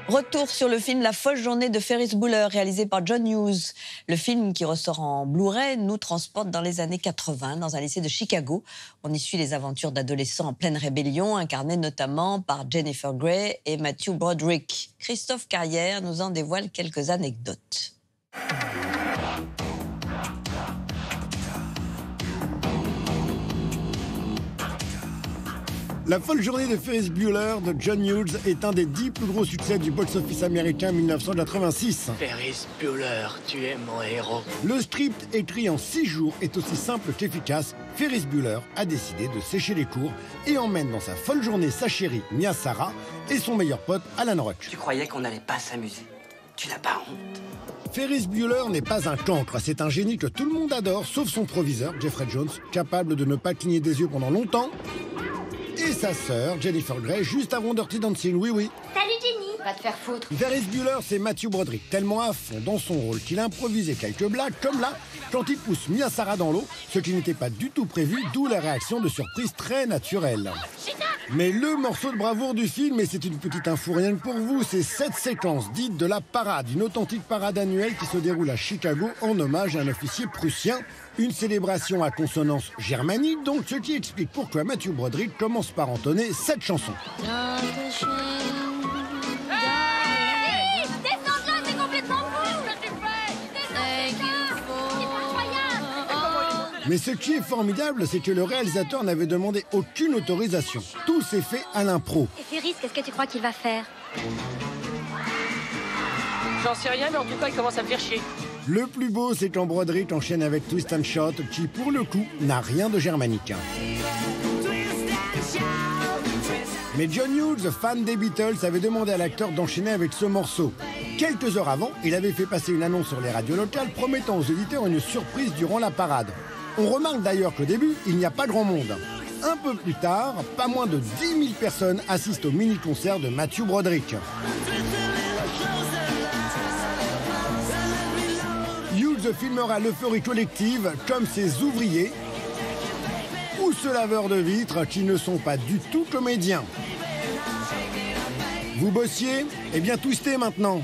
Retour sur le film La folle journée de Ferris Bueller, réalisé par John Hughes. Le film, qui ressort en Blu-ray, nous transporte dans les années 80, dans un lycée de Chicago. On y suit les aventures d'adolescents en pleine rébellion, incarnés notamment par Jennifer Grey et Matthew Broderick. Christophe Carrière nous en dévoile quelques anecdotes. La folle journée de Ferris Bueller de John Hughes est un des 10 plus gros succès du box-office américain 1986. Ferris Bueller, tu es mon héros. Le script écrit en 6 jours est aussi simple qu'efficace. Ferris Bueller a décidé de sécher les cours et emmène dans sa folle journée sa chérie Mia Sara et son meilleur pote Alan Roach. Tu croyais qu'on n'allait pas s'amuser? Tu n'as pas honte? Ferris Bueller n'est pas un cancre, c'est un génie que tout le monde adore, sauf son proviseur, Jeffrey Jones, capable de ne pas cligner des yeux pendant longtemps, et sa sœur, Jennifer Grey, juste avant Dirty Dancing, oui. Salut Jenny. Va te faire foutre. Ferris Bueller, c'est Matthew Broderick, tellement à fond dans son rôle qu'il a improvisé quelques blagues, comme là, quand il pousse Mia Sara dans l'eau, ce qui n'était pas du tout prévu, d'où la réaction de surprise très naturelle. Mais le morceau de bravoure du film, et c'est une petite info rien que pour vous, c'est cette séquence dite de la parade, une authentique parade annuelle qui se déroule à Chicago en hommage à un officier prussien. Une célébration à consonance germanique, donc, ce qui explique pourquoi Matthew Broderick commence par entonner cette chanson. Hey, descends de là, c'est complètement fou. C'est incroyable. Mais ce qui est formidable, c'est que le réalisateur n'avait demandé aucune autorisation. Tout s'est fait à l'impro. Et Ferris, qu'est-ce que tu crois qu'il va faire? J'en sais rien, mais en tout cas, il commence à me faire chier. Le plus beau, c'est quand Broderick enchaîne avec Twist and Shout, qui, pour le coup, n'a rien de germanique. Mais John Hughes, fan des Beatles, avait demandé à l'acteur d'enchaîner avec ce morceau. Quelques heures avant, il avait fait passer une annonce sur les radios locales promettant aux éditeurs une surprise durant la parade. On remarque d'ailleurs qu'au début, il n'y a pas grand monde. Un peu plus tard, pas moins de 10 000 personnes assistent au mini-concert de Matthew Broderick. Hughes filmera l'euphorie collective comme ses ouvriers ou ce laveur de vitres qui ne sont pas du tout comédiens. Vous bossiez? Eh bien, twistez maintenant.